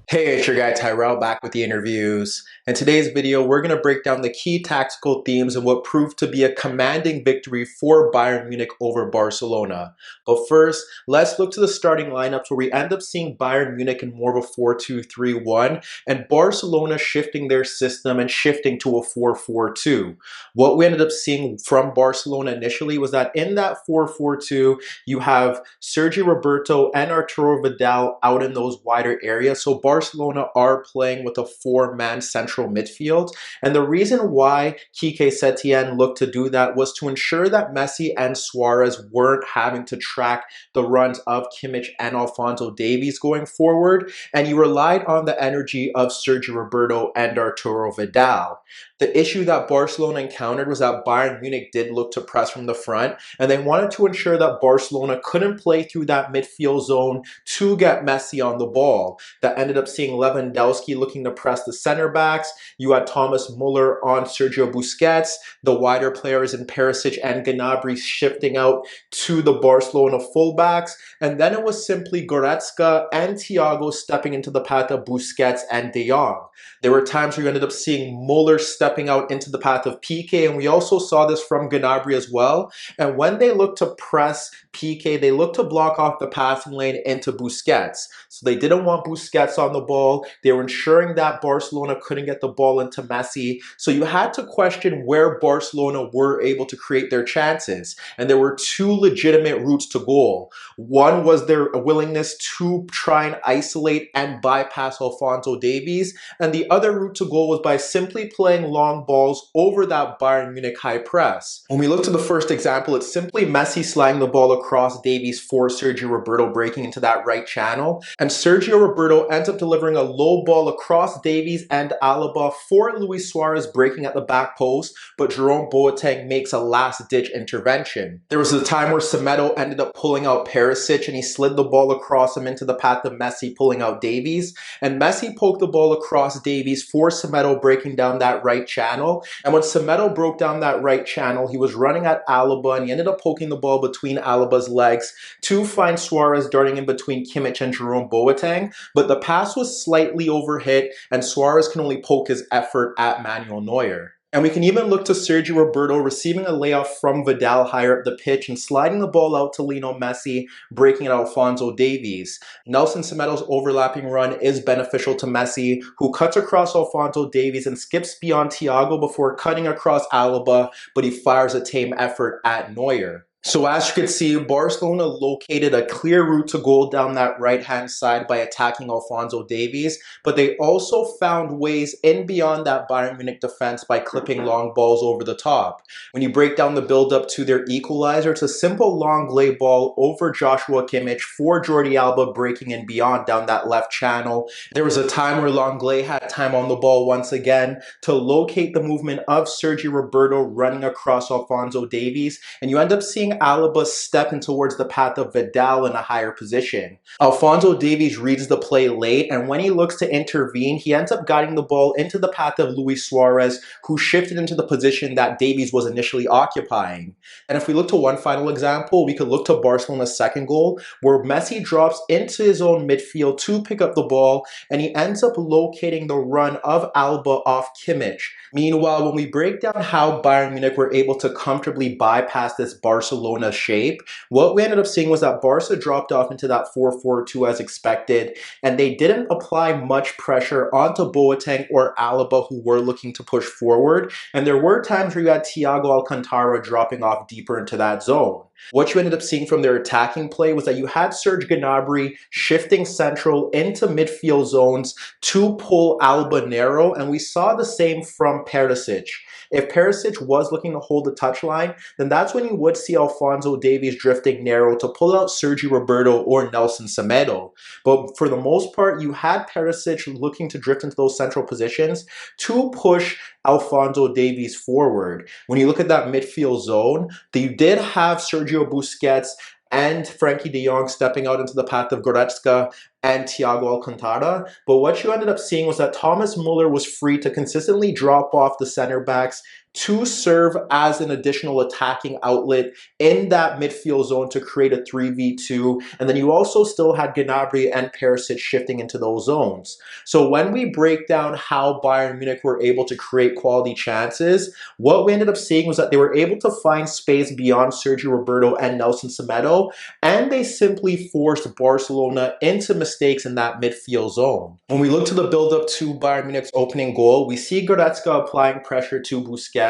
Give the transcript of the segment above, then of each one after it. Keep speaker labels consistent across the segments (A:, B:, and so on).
A: Hey, it's your guy Tyrrell back with the interviews. In today's video, we're going to break down the key tactical themes and what proved to be a commanding victory for Bayern Munich over Barcelona. But first, let's look to the starting lineups where we end up seeing Bayern Munich in more of a 4-2-3-1 and Barcelona shifting their system and shifting to a 4-4-2. What we ended up seeing from Barcelona initially was that in that 4-4-2, you have Sergio Roberto and Arturo Vidal out in those wider areas. So Barcelona are playing with a four-man central midfield. And the reason why Quique Setien looked to do that was to ensure that Messi and Suarez weren't having to track the runs of Kimmich and Alphonso Davies going forward. And you relied on the energy of Sergio Roberto and Arturo Vidal. The issue that Barcelona encountered was that Bayern Munich did look to press from the front, and they wanted to ensure that Barcelona couldn't play through that midfield zone to get Messi on the ball. That ended up seeing Lewandowski looking to press the center backs. You had Thomas Muller on Sergio Busquets, the wider players in Perisic and Gnabry shifting out to the Barcelona fullbacks, and then it was simply Goretzka and Thiago stepping into the path of Busquets and De Jong. There were times where you ended up seeing Muller stepping out into the path of Quique, and we also saw this from Gnabry as well. And when they looked to press Quique, they looked to block off the passing lane into Busquets. So they didn't want Busquets on the ball. They were ensuring that Barcelona couldn't get the ball into Messi. So you had to question where Barcelona were able to create their chances. And there were two legitimate routes to goal. One was their willingness to try and isolate and bypass Alphonso Davies, and the other route to goal was by simply playing long balls over that Bayern Munich high press. When we look to the first example, it's simply Messi sliding the ball across Davies for Sergio Roberto breaking into that right channel, and Sergio Roberto ends up delivering a low ball across Davies and Alaba for Luis Suarez breaking at the back post, but Jerome Boateng makes a last-ditch intervention. There was a time where Semedo ended up pulling out Perisic and he slid the ball across him into the path of Messi pulling out Davies, and Messi poked the ball across Davies for Semedo breaking down that right channel. And when Semedo broke down that right channel, he was running at Alaba and he ended up poking the ball between Alaba's legs to find Suarez darting in between Kimmich and Jerome Boateng. But the pass was slightly overhit and Suarez can only poke his effort at Manuel Neuer. And we can even look to Sergio Roberto receiving a layoff from Vidal higher up the pitch and sliding the ball out to Lionel Messi, breaking at Alphonso Davies. Nelson Semedo's overlapping run is beneficial to Messi, who cuts across Alphonso Davies and skips beyond Thiago before cutting across Alaba, but he fires a tame effort at Neuer. So as you can see, Barcelona located a clear route to goal down that right-hand side by attacking Alphonso Davies, but they also found ways in beyond that Bayern Munich defense by clipping long balls over the top. When you break down the build-up to their equalizer, it's a simple long glay ball over Joshua Kimmich for Jordi Alba breaking in beyond down that left channel. There was a time where Longley had time on the ball once again to locate the movement of Sergio Roberto running across Alphonso Davies, and you end up seeing Alaba stepping towards the path of Vidal in a higher position. Alphonso Davies reads the play late, and when he looks to intervene, he ends up guiding the ball into the path of Luis Suarez, who shifted into the position that Davies was initially occupying. And if we look to one final example, we could look to Barcelona's second goal, where Messi drops into his own midfield to pick up the ball, and he ends up locating the run of Alba off Kimmich. Meanwhile, when we break down how Bayern Munich were able to comfortably bypass this Barcelona shape, what we ended up seeing was that Barca dropped off into that 4-4-2 as expected, and they didn't apply much pressure onto Boateng or Alaba, who were looking to push forward, and there were times where you had Thiago Alcantara dropping off deeper into that zone. What you ended up seeing from their attacking play was that you had Serge Gnabry shifting central into midfield zones to pull Alba narrow, and we saw the same from Perisic. If Perisic was looking to hold the touchline, then that's when you would see Alphonso Davies drifting narrow to pull out Sergio Roberto or Nelson Semedo. But for the most part, you had Perisic looking to drift into those central positions to push Alphonso Davies forward. When you look at that midfield zone, you did have Sergio Busquets and Frankie de Jong stepping out into the path of Goretzka and Thiago Alcantara. But what you ended up seeing was that Thomas Muller was free to consistently drop off the center backs to serve as an additional attacking outlet in that midfield zone to create a 3v2. And then you also still had Gnabry and Perisic shifting into those zones. So when we break down how Bayern Munich were able to create quality chances, what we ended up seeing was that they were able to find space beyond Sergio Roberto and Nelson Semedo, and they simply forced Barcelona into mistakes in that midfield zone. When we look to the build-up to Bayern Munich's opening goal, we see Goretzka applying pressure to Busquets,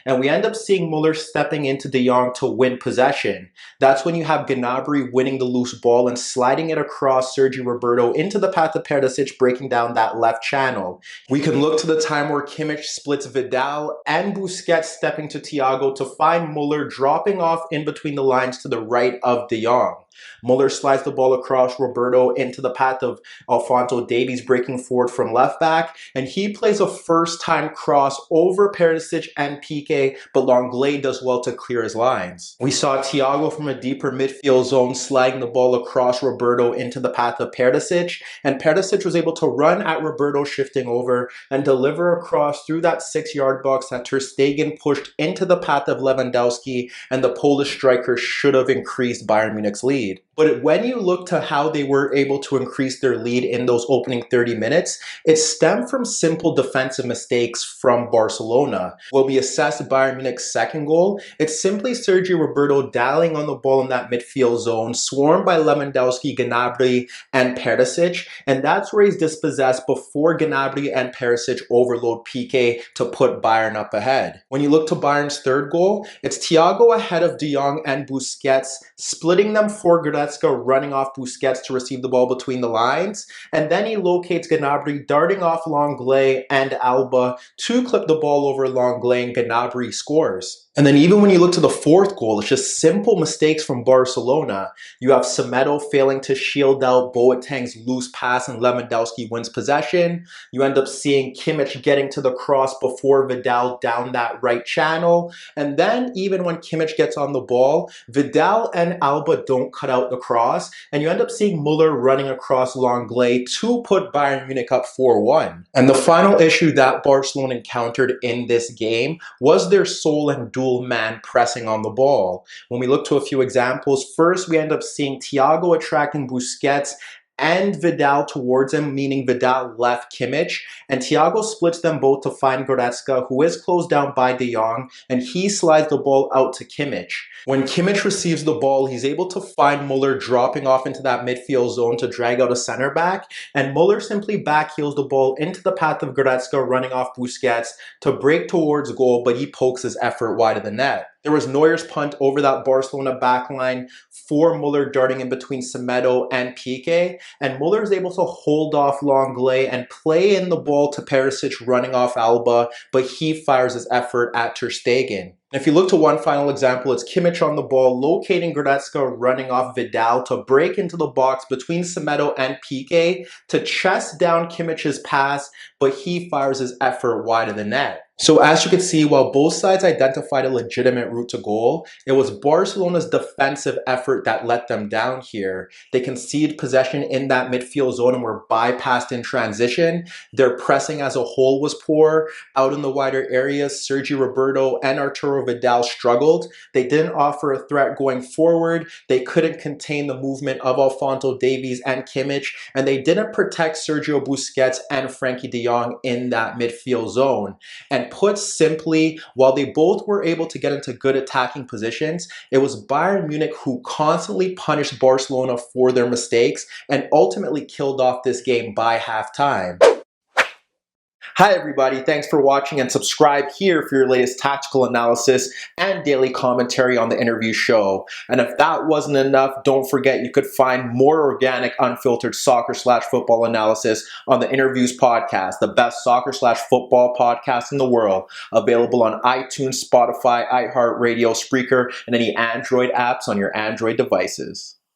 A: and we end up seeing Muller stepping into De Jong to win possession. That's when you have Gnabry winning the loose ball and sliding it across Sergio Roberto into the path of Perisic, breaking down that left channel. We can look to the time where Kimmich splits Vidal and Busquets stepping to Thiago to find Muller dropping off in between the lines to the right of De Jong. Muller slides the ball across Roberto into the path of Alphonso, Davies breaking forward from left back, and he plays a first-time cross over Perisic and Quique, but Lenglet does well to clear his lines. We saw Thiago from a deeper midfield zone sliding the ball across Roberto into the path of Perisic, and Perisic was able to run at Roberto shifting over and deliver across through that 6-yard box that Ter Stegen pushed into the path of Lewandowski, and the Polish striker should have increased Bayern Munich's lead. But when you look to how they were able to increase their lead in those opening 30 minutes, it stemmed from simple defensive mistakes from Barcelona. When we assess Bayern Munich's second goal, it's simply Sergio Roberto dallying on the ball in that midfield zone, swarmed by Lewandowski, Gnabry, and Perisic, and that's where he's dispossessed before Gnabry and Perisic overload Quique to put Bayern up ahead. When you look to Bayern's third goal, it's Thiago ahead of De Jong and Busquets, splitting them for Goretzka, running off Busquets to receive the ball between the lines, and then he locates Gnabry, darting off Lenglet and Alba to clip the ball over Lenglet, and Gnabry scores. And then even when you look to the fourth goal, it's just simple mistakes from Barcelona. You have Semedo failing to shield out Boateng's loose pass and Lewandowski wins possession. You end up seeing Kimmich getting to the cross before Vidal down that right channel. And then even when Kimmich gets on the ball, Vidal and Alba don't cut out the cross, and you end up seeing Muller running across Lenglet to put Bayern Munich up 4-1. And the final issue that Barcelona encountered in this game was their sole and dual man pressing on the ball. When we look to a few examples, first we end up seeing Thiago attracting Busquets and Vidal towards him, meaning Vidal left Kimmich, and Thiago splits them both to find Goretzka, who is closed down by De Jong, and he slides the ball out to Kimmich. When Kimmich receives the ball, he's able to find Muller dropping off into that midfield zone to drag out a center back, and Muller simply backheels the ball into the path of Goretzka, running off Busquets to break towards goal, but he pokes his effort wide of the net. There was Neuer's punt over that Barcelona backline for Muller darting in between Semedo and Quique, and Muller is able to hold off Lenglet and play in the ball to Perisic running off Alba, but he fires his effort at Ter Stegen. If you look to one final example, it's Kimmich on the ball, locating Goretzka, running off Vidal to break into the box between Semedo and Quique to chest down Kimmich's pass, but he fires his effort wide of the net. So as you can see, while both sides identified a legitimate route to goal, it was Barcelona's defensive effort that let them down here. They conceded possession in that midfield zone and were bypassed in transition. Their pressing as a whole was poor. Out in the wider areas, Sergio Roberto and Arturo Vidal struggled. They didn't offer a threat going forward. They couldn't contain the movement of Alphonso, Davies, and Kimmich, and they didn't protect Sergio Busquets and Frankie de Jong in that midfield zone. And put simply, while they both were able to get into good attacking positions, it was Bayern Munich who constantly punished Barcelona for their mistakes and ultimately killed off this game by halftime. Hi everybody, thanks for watching, and subscribe here for your latest tactical analysis and daily commentary on the InnerViews show. And if that wasn't enough, don't forget you could find more organic, unfiltered soccer/football analysis on the InnerViews podcast, the best soccer/football podcast in the world, available on iTunes, Spotify, iHeartRadio, Spreaker, and any Android apps on your Android devices.